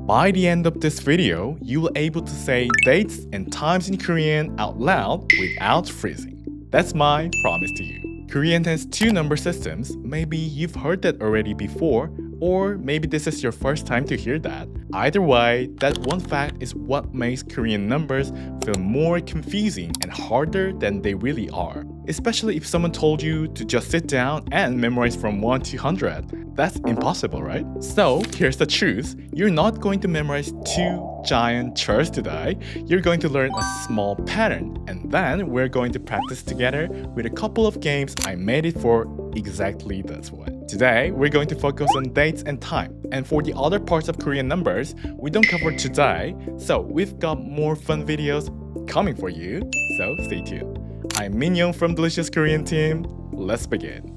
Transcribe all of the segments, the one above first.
By the end of this video, you will able to say dates and times in Korean out loud without freezing. That's my promise to you. Korean has two number systems. Maybe you've heard that already before, or maybe this is your first time to hear that. Either way, that one fact is what makes Korean numbers feel more confusing and harder than they really are. Especially if someone told you to just sit down and memorize from 1 to 100. That's impossible, right? So, here's the truth. You're not going to memorize two giant chairs today. You're going to learn a small pattern, and then we're going to practice together with a couple of games I made it for exactly this one. Today, we're going to focus on dates and time. And for the other parts of Korean numbers, we don't cover today, so we've got more fun videos coming for you, so stay tuned. I'm Min Young from Delicious Korean Team. Let's begin.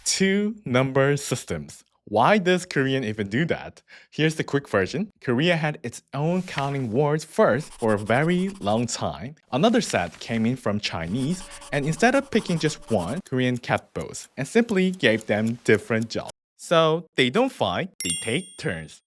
Two number systems. Why does Korean even do that? Here's the quick version. Korea had its own counting words first for a very long time. Another set came in from Chinese, and instead of picking just one, Korean kept both and simply gave them different jobs. So they don't fight, they take turns.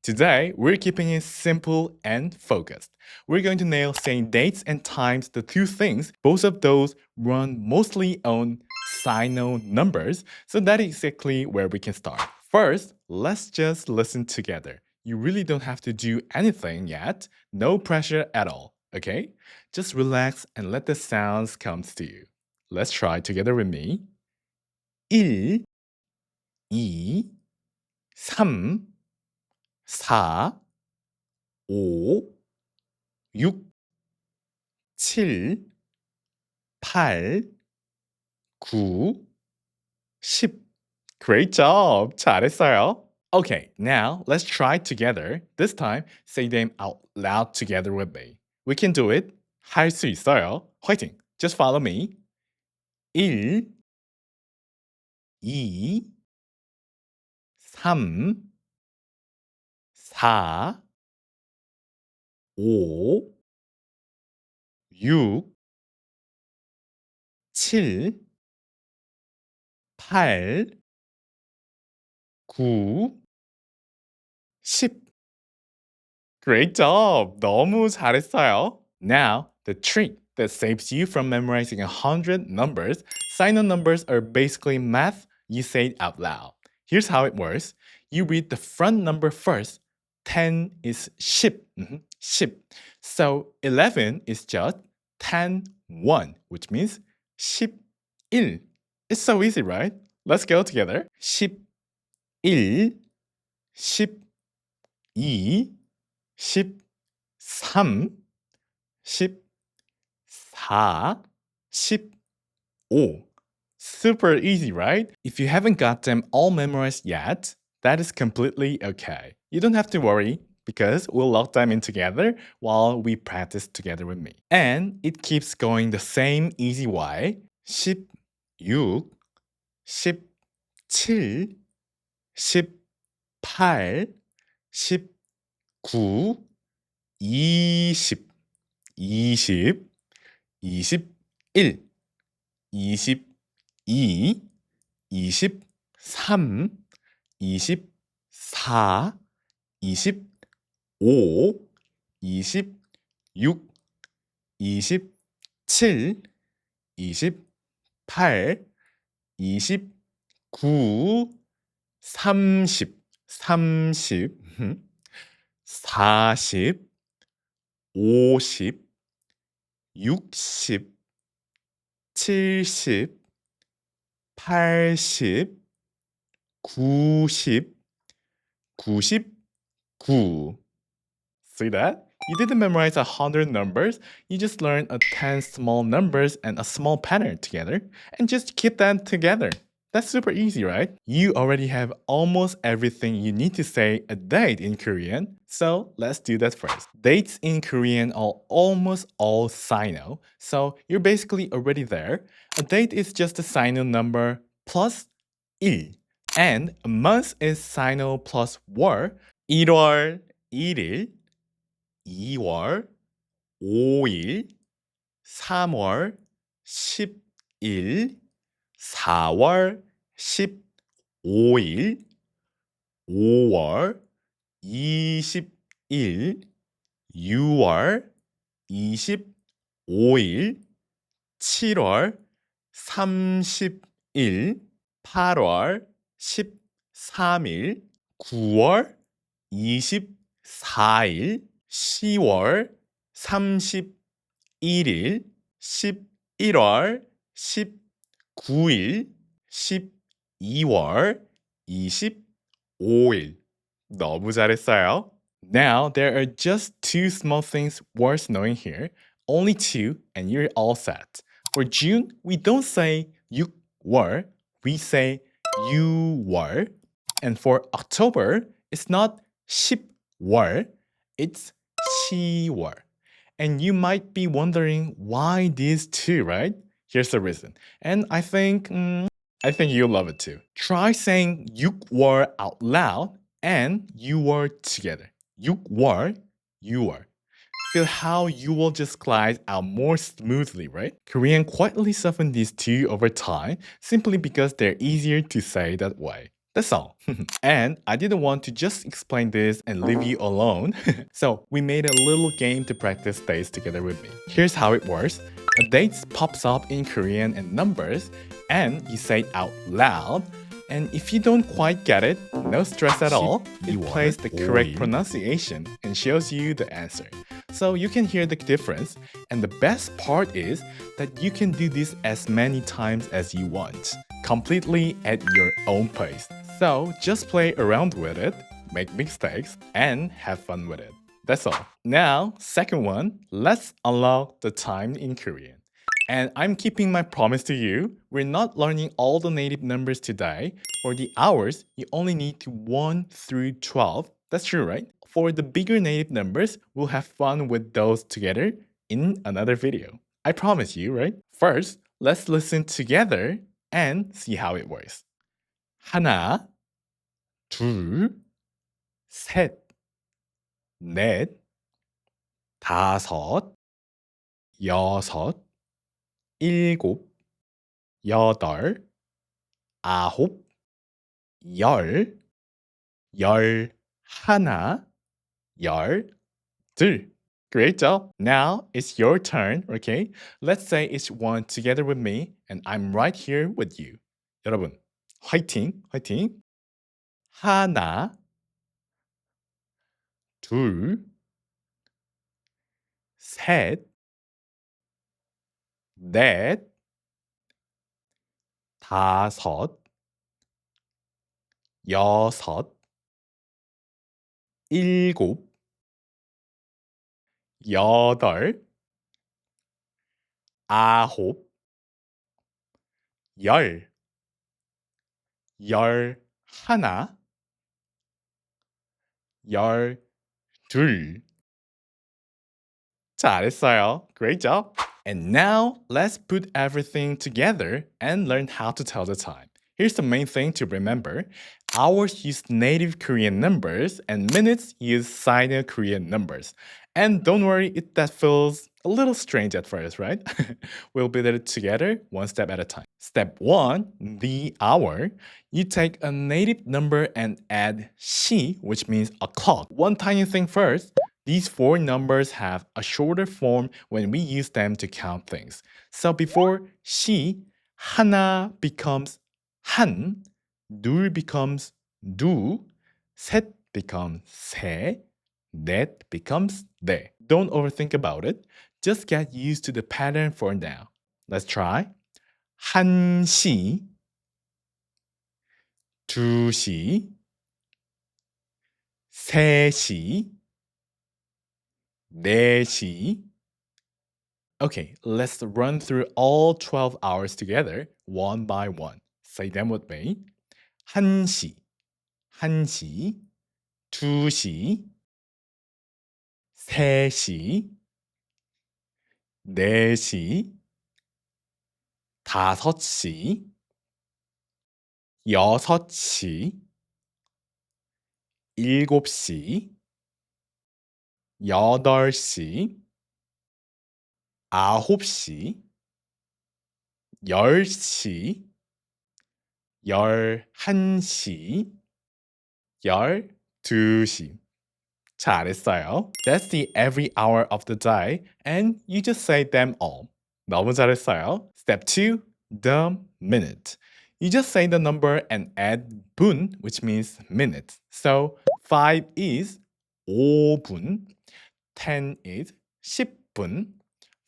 Today, we're keeping it simple and focused. We're going to nail saying dates and times, the two things. Both of those run mostly on Sino numbers, so that is exactly where we can start. First, let's just listen together. You really don't have to do anything yet. No pressure at all, okay? Just relax and let the sounds come to you. Let's try together with me. 1, 2, 3, 4, 5, 6, 7, 8, 9, 10. Great job! 잘했어요. Okay, now let's try together. This time, say them out loud together with me. We can do it. 할 수 있어요. 화이팅! Just follow me. 1, 2, 3, 4, 5, 6, 7, 8, 9, 10. Great job! 너무 잘했어요. Now, the trick that saves you from memorizing 100 numbers. Sino numbers are basically math you say it out loud. Here's how it works. You read the front number first. 10 is 10. 10. So 11 is just 10, 1, which means 11. It's so easy, right? Let's go together. 11, 12, 13, 14, 15. Super easy, right? If you haven't got them all memorized yet, that is completely okay. You don't have to worry because we'll lock them in together while we practice together with me. And it keeps going the same easy way. 16, 17, 18, 19, 20, 20, 21, 22, 23, 24, 25, 26, 27, 28, 29, 30, 30, 40, 50, 60, 70, 80, 90, 99. See that? You didn't memorize 100 numbers, you just learned 10 small numbers and a small pattern together, and just keep them together. That's super easy, right? You already have almost everything you need to say a date in Korean, so let's do that first. Dates in Korean are almost all Sino, so you're basically already there. A date is just a Sino number plus 1, and a month is Sino plus 월. 1월 1일, 2월 5일, 3월 10일, 4월 15일, 5월 20일, 6월 25일, 7월 30일, 8월 13일, 9월 24일, 10월 31일, 11월 19일, 12월 25일. 너무 잘했어요. Now, there are just two small things worth knowing here. Only two, and you're all set. For June, we don't say you were, we say you were. And for October, it's not 10월, it's 10월. And you might be wondering why these two, right? Here's the reason. And I think you'll love it too. Try saying you were out loud and you were together. You were, you were. Feel how you will just glide out more smoothly, right? Korean quietly softened these two over time simply because they're easier to say that way. That's all. And I didn't want to just explain this and leave you alone. So we made a little game to practice dates together with me. Here's how it works. A date pops up in Korean and numbers, and you say it out loud. And if you don't quite get it, no stress at all. It plays the correct pronunciation and shows you the answer. So you can hear the difference. And the best part is that you can do this as many times as you want, completely at your own pace. So just play around with it, make mistakes, and have fun with it. That's all. Now, second one, let's unlock the time in Korean. And I'm keeping my promise to you. We're not learning all the native numbers today. For the hours, you only need to 1 through 12. That's true, right? For the bigger native numbers, we'll have fun with those together in another video. I promise you, right? First, let's listen together and see how it works. 하나, 둘, 셋, 넷, 다섯, 여섯, 일곱, 여덟, 아홉, 열, 열하나, 열둘. Great job. Now it's your turn, okay? Let's say each one together with me, and I'm right here with you. 여러분, 화이팅, 화이팅. 하나, 둘, 셋, 넷, 다섯, 여섯, 일곱, 여덟, 아홉, 열, 열하나, 열둘. 잘했어요. Great job. And now let's put everything together and learn how to tell the time. Here's the main thing to remember. Hours use native Korean numbers and minutes use Sino-Korean numbers. And don't worry if that feels a little strange at first, right? We'll build it together one step at a time. Step 1, the hour. You take a native number and add 시, which means o'clock. One tiny thing first. These four numbers have a shorter form when we use them to count things. So before 시, 하나 becomes 한, 둘 becomes 두, 셋 becomes 세, 넷 becomes 네. Don't overthink about it. Just get used to the pattern for now. Let's try. 한시, 두시, 세시, 4시. Okay, let's run through all 12 hours together, one by one. Say them with me. 1시, 1시, 2시, 3시, 4시, 5시, 6시, 7시, 8시, 9시, 10시, 11시, 12시. 잘했어요. That's the every hour of the day, and you just say them all. 너무 잘했어요. Step 2, the minute. You just say the number and add 분, which means minutes. So 5 is 5분, 10 is 10분,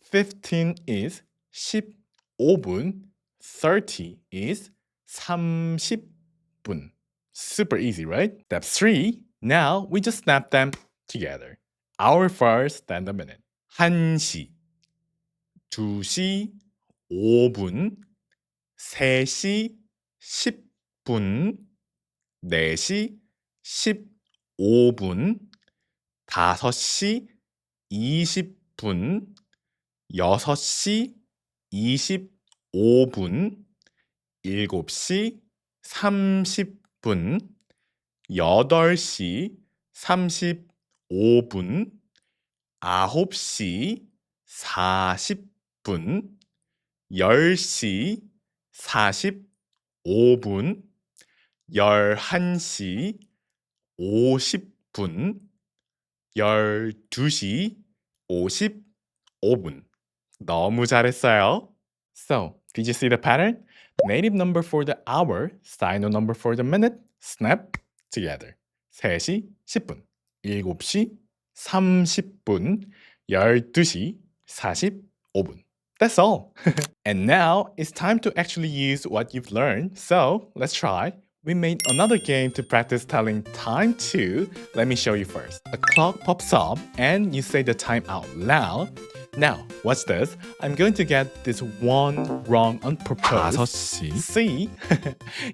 15 is 15분, 30 is 30분. Super easy, right? Step 3, now we just snap them together. Hour first, then the minute. 1시, 2시, 5분, 3시, 10분, 4시, 15분, 5시, 20분, 6시, 25분, 7시, 30분, 8시, 35분, 9시, 40분, 10시, 45분, 11시, 50분, 12시, 55분. 너무 잘했어요. So, did you see the pattern? Native number for the hour, Sino number for the minute, snap together. 3시 10분, 7시 30분, 12시 45분. That's all. And now it's time to actually use what you've learned. So let's try. We made another game to practice telling time to. Let me show you first. A clock pops up and you say the time out loud. Now, watch this. I'm going to get this one wrong on purpose. 5시. See?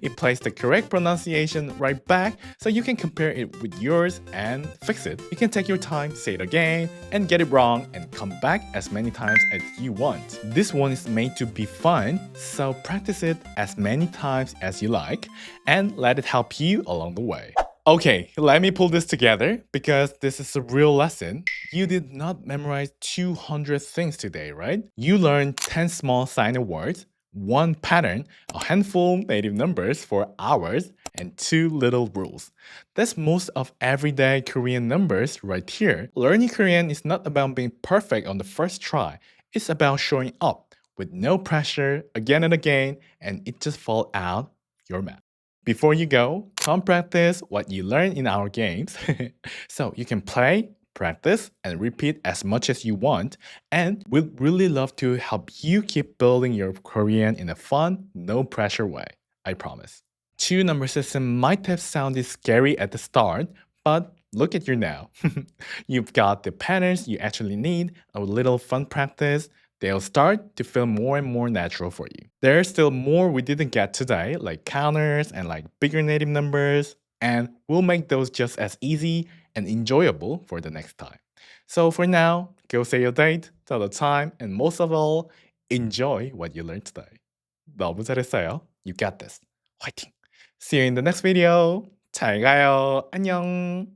It plays the correct pronunciation right back so you can compare it with yours and fix it. You can take your time, say it again, and get it wrong and come back as many times as you want. This one is made to be fun, so practice it as many times as you like and let it help you along the way. Okay, let me pull this together because this is a real lesson. You did not memorize 200 things today, right? You learned 10 small Sino words, one pattern, a handful native numbers for hours, and 2 little rules. That's most of everyday Korean numbers right here. Learning Korean is not about being perfect on the first try. It's about showing up with no pressure again and again, and it just fall out your mouth. Before you go, come practice what you learn in our games. So you can play, practice, and repeat as much as you want. And we'd really love to help you keep building your Korean in a fun, no pressure way. I promise. 2-number system might have sounded scary at the start, but look at you now. You've got the patterns you actually need, a little fun practice. They'll start to feel more and more natural for you. There's still more we didn't get today, like counters and like bigger native numbers, and we'll make those just as easy and enjoyable for the next time. So for now, go say your date, tell the time, and most of all, enjoy what you learned today. 너무 잘했어요. You got this. 화이팅! See you in the next video. 잘 가요. 안녕.